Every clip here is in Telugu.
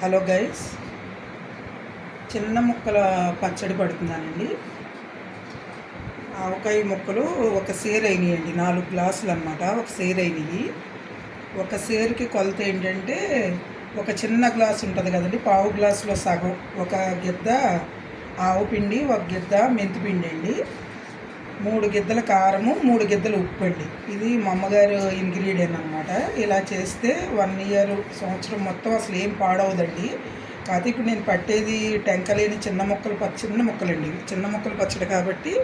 హలో గైస్, చిన్న ముక్కల పచ్చడి పడుతున్నానండి. ఆవకాయ ముక్కలు ఒక సేరు అయినాయండి, 4 గ్లాసులు అనమాట. ఒక సేరు అయినాయి. ఒక సేరుకి కొలత ఏంటంటే, ఒక చిన్న గ్లాసు ఉంటుంది కదండి, పావు గ్లాసులో సగం. ఒక గిద్ద ఆవు పిండి, ఒక గిద్ద మెంతిపిండి అండి, 3 గిద్దల కారము, 3 గిద్దలు ఉప్పు అండి. ఇది మా అమ్మగారు ఇంగ్రీడియంట్ అనమాట. ఇలా చేస్తే 1 ఇయర్, సంవత్సరం మొత్తం అసలు ఏం పాడవదండి. కాకపోతే ఇప్పుడు నేను పట్టేది టెంకలేని చిన్న ముక్కలండి. చిన్న ముక్కలు పచ్చడి కాబట్టి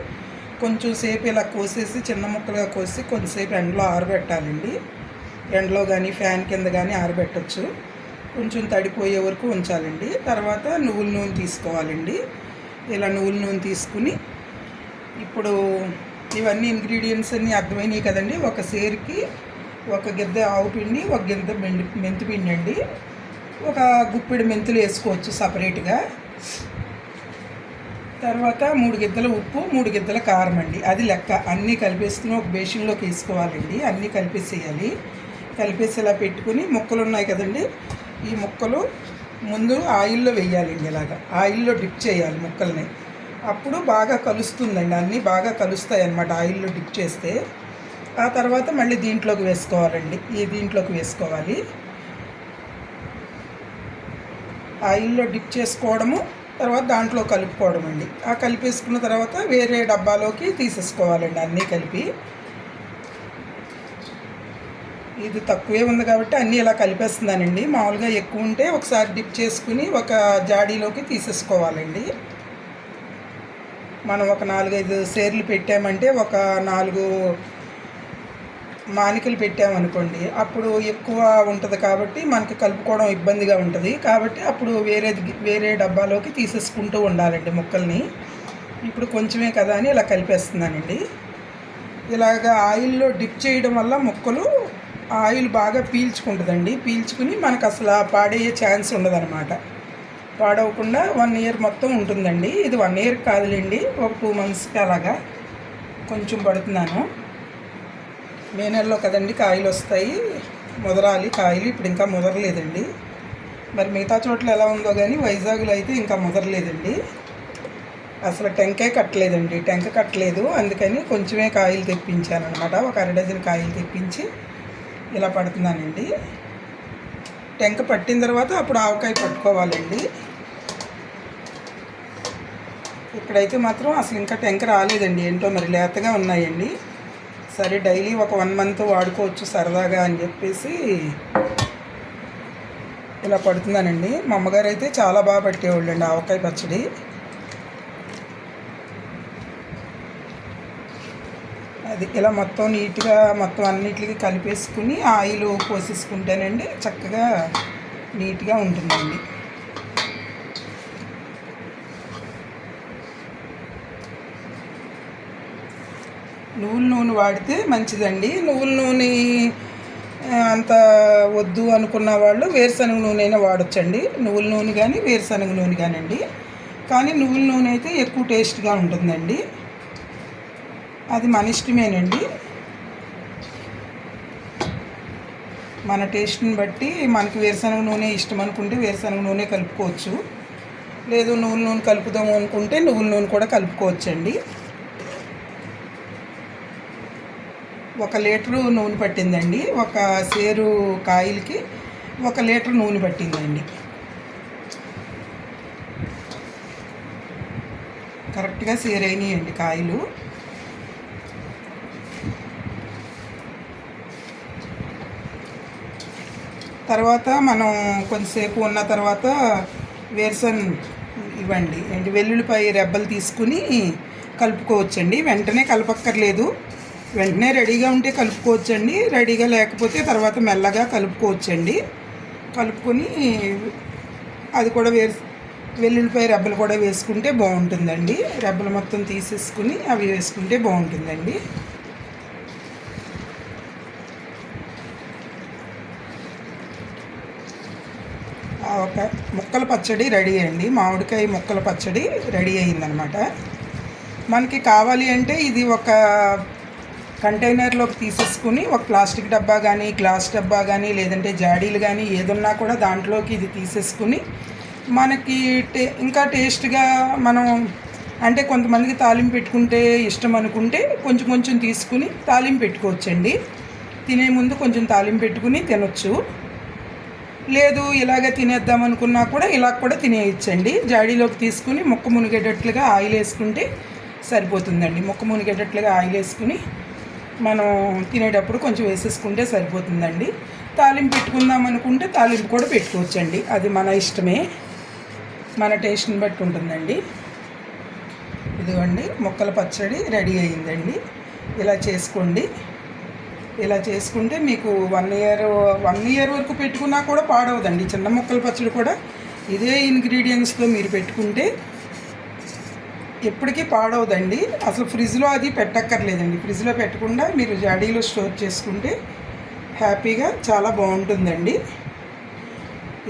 కొంచెం సేపు ఇలా కోసేసి చిన్న ముక్కలుగా కోసి కొంచెంసేపు ఎండలో ఆరబెట్టాలండి. ఎండలో కానీ ఫ్యాన్ కింద కానీ ఆరబెట్టచ్చు. కొంచెం తడిపోయే వరకు ఉంచాలండి. తర్వాత నువ్వుల నూనె తీసుకోవాలండి. ఇలా నువ్వుల నూనె తీసుకుని, ఇప్పుడు ఇవన్నీ ఇంగ్రీడియంట్స్ అన్నీ అర్థమైనాయి కదండి. ఒక సేరుకి ఒక గిద్ద ఆవు పిండి, ఒక గిద్ద మెంతిపిండి అండి, ఒక గుప్పిడి మెంతులు వేసుకోవచ్చు సపరేట్గా. తర్వాత 3 గిద్దల ఉప్పు, 3 గిద్దల కారం అండి. అది లెక్క. అన్నీ కలిపేసుకుని ఒక బేషన్లోకి వేసుకోవాలండి. అన్నీ కలిపేసేయాలి. కలిపేసి ఇలా పెట్టుకుని, ముక్కలు ఉన్నాయి కదండి, ఈ ముక్కలు ముందు ఆయిల్లో వేయాలండి. ఇలాగా ఆయిల్లో డిప్ చేయాలి ముక్కల్ని. అప్పుడు బాగా కలుస్తుందండి, అన్నీ బాగా కలుస్తాయి అన్నమాట ఆయిల్లో డిప్ చేస్తే. ఆ తర్వాత మళ్ళీ దీంట్లోకి వేసుకోవాలండి. దీంట్లోకి వేసుకోవాలి. ఆయిల్లో డిప్ చేసుకోవడము, తర్వాత దాంట్లో కలుపుకోవడం అండి. ఆ కలిపేసుకున్న తర్వాత వేరే డబ్బాలోకి తీసేసుకోవాలండి అన్నీ కలిపి. ఇది తక్కువే ఉంది కాబట్టి అన్నీ ఇలా కలిపేస్తున్నానండి. మామూలుగా ఎక్కువ ఉంటే ఒకసారి డిప్ చేసుకుని ఒక జాడీలోకి తీసేసుకోవాలండి. మనం ఒక 4-5 సేర్లు పెట్టామంటే, ఒక 4 మానికలు పెట్టామనుకోండి, అప్పుడు ఎక్కువ ఉంటుంది కాబట్టి మనకి కలుపుకోవడం ఇబ్బందిగా ఉంటుంది. కాబట్టి అప్పుడు వేరే డబ్బాలోకి తీసేసుకుంటూ ఉండాలండి ముక్కల్ని. ఇప్పుడు కొంచెమే కదా అని ఇలా కలిపేస్తున్నానండి. ఇలాగా ఆయిల్లో డిప్ చేయడం వల్ల ముక్కలు ఆయిల్ బాగా పీల్చుకుంటుందండి. పీల్చుకుని మనకు అసలు పాడయ్యే ఛాన్స్ ఉండదన్నమాట. పాడవకుండా 1 ఇయర్ మొత్తం ఉంటుందండి. ఇది 1 ఇయర్ కాదులేండి, ఒక 2 మంత్స్కి అలాగా కొంచెం పడుతున్నాను. మే నెలలో కదండి కాయలు వస్తాయి, ముదరాలి కాయలు. ఇప్పుడు ఇంకా ముదరలేదండి. మరి మిగతా చోట్ల ఎలా ఉందో కానీ వైజాగ్లో అయితే ఇంకా ముదరలేదండి. అసలు టెంకే కట్టలేదు. అందుకని కొంచెమే కాయలు తెప్పించాను అనమాట. ఒక 1/2 డజన్ కాయలు తెప్పించి ఇలా పడుతున్నానండి. టెంక పట్టిన తర్వాత అప్పుడు ఆవకాయ పట్టుకోవాలండి. ఇక్కడైతే మాత్రం అసలు ఇంకా టెంక రాలేదండి. ఏంటో మరి లేతగా ఉన్నాయండి. సరే, డైలీ ఒక 1 మంత్ వాడుకోవచ్చు సరదాగా అని చెప్పేసి ఇలా పడుతున్నానండి. మా అమ్మగారు అయితే చాలా బాగా పట్టేవాళ్ళండి ఆవకాయ పచ్చడి. అది ఇలా మొత్తం నీట్గా మొత్తం అన్నిటికీ కలిపేసుకుని ఆయిల్ పోసేసుకుంటేనండి చక్కగా నీట్గా ఉంటుందండి. నువ్వుల నూనె వాడితే మంచిదండి. నువ్వుల నూనె అంత వద్దు అనుకున్న వాళ్ళు వేరుశనగ నూనె అయినా వాడచ్చండి. నువ్వుల నూనె కానీ వేరుశనగ నూనె కానండి. కానీ నువ్వుల నూనె అయితే ఎక్కువ టేస్ట్గా ఉంటుందండి. అది మన ఇష్టమేనండి. మన టేస్ట్ని బట్టి మనకి వేరుశనగ నూనె ఇష్టం అనుకుంటే వేరుశనగ నూనె కలుపుకోవచ్చు. లేదు నువ్వుల నూనె కలుపుదాము అనుకుంటే నువ్వుల నూనె కూడా కలుపుకోవచ్చండి. 1 లీటరు నూనె పట్టిందండి. ఒక సేరు కాయలకి 1 లీటర్ నూనె పట్టిందండి. కరెక్ట్గా సేరైనాయండి కాయలు. తర్వాత మనం కొంతసేపు ఉన్న తర్వాత వెల్లుల్లిపాయ రెబ్బలు తీసుకుని కలుపుకోవచ్చండి. వెంటనే కలపక్కర్లేదు. వెంటనే రెడీగా ఉంటే కలుపుకోవచ్చండి. రెడీగా లేకపోతే తర్వాత మెల్లగా కలుపుకోవచ్చండి. కలుపుకొని అది కూడా వెల్లుల్లిపాయ రెబ్బలు కూడా వేసుకుంటే బాగుంటుందండి. రెబ్బలు మొత్తం తీసేసుకుని అవి వేసుకుంటే బాగుంటుందండి. ఒక ముక్కల పచ్చడి రెడీ అండి. మామిడికాయ ముక్కల పచ్చడి రెడీ అయిందనమాట. మనకి కావాలి అంటే ఇది ఒక కంటైనర్లోకి తీసేసుకుని ఒక ప్లాస్టిక్ డబ్బా కానీ గ్లాస్ డబ్బా కానీ లేదంటే జాడీలు కానీ ఏదున్నా కూడా దాంట్లోకి ఇది తీసేసుకుని మనకి ఇంకా టేస్ట్గా మనం అంటే కొంతమందికి తాలింపు పెట్టుకుంటే ఇష్టం అనుకుంటే కొంచెం కొంచెం తీసుకుని తాలింపు పెట్టుకోవచ్చండి. తినే ముందు కొంచెం తాలింపు పెట్టుకుని తినొచ్చు. లేదు ఇలాగ తినేద్దాం అనుకున్నా కూడా ఇలా కూడా తినేయచ్చండి. జాడీలోకి తీసుకుని ముక్క మునిగేటట్లుగా ఆయిల్ వేసుకుంటే సరిపోతుందండి. ముక్క మునిగేటట్లుగా ఆయిల్ వేసుకుని మనం తినేటప్పుడు కొంచెం వేసేసుకుంటే సరిపోతుందండి. తాలింపు పెట్టుకుందాం అనుకుంటే తాలింపు కూడా పెట్టుకోవచ్చండి. అది మన ఇష్టమే, మన టేస్ట్ని బట్టి ఉంటుందండి. ఇదిగోండి ముక్కల పచ్చడి రెడీ అయ్యిందండి. ఇలా చేసుకోండి. ఇలా చేసుకుంటే మీకు 1 ఇయర్ వరకు పెట్టుకున్నా కూడా పాడవదండి. చిన్న ముక్కల పచ్చడి కూడా ఇదే ఇంగ్రీడియంట్స్తో మీరు పెట్టుకుంటే ఎప్పటికీ పాడవదండి. అసలు ఫ్రిడ్జ్లో అది పెట్టక్కర్లేదండి. ఫ్రిడ్జ్లో పెట్టకుండా మీరు జాడీలో స్టోర్ చేసుకుంటే హ్యాపీగా చాలా బాగుంటుందండి.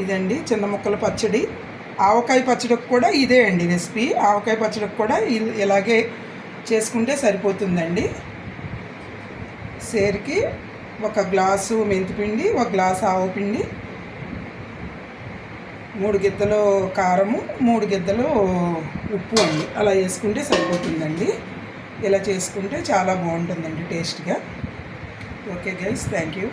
ఇదండి చిన్న ముక్కల పచ్చడి. ఆవకాయ పచ్చడికి కూడా ఇదే అండి రెసిపీ. ఆవకాయ పచ్చడికి కూడా ఇలాగే చేసుకుంటే సరిపోతుందండి. సేరుకి 1 గ్లాసు మెంతిపిండి, 1 గ్లాసు ఆవపిండి, 3 గిద్దలు కారము, 3 గిద్దలు ఉప్పు అండి. అలా వేసుకుంటే సరిపోతుందండి. ఇలా చేసుకుంటే చాలా బాగుంటుందండి టేస్ట్గా. Okay guys, thank you.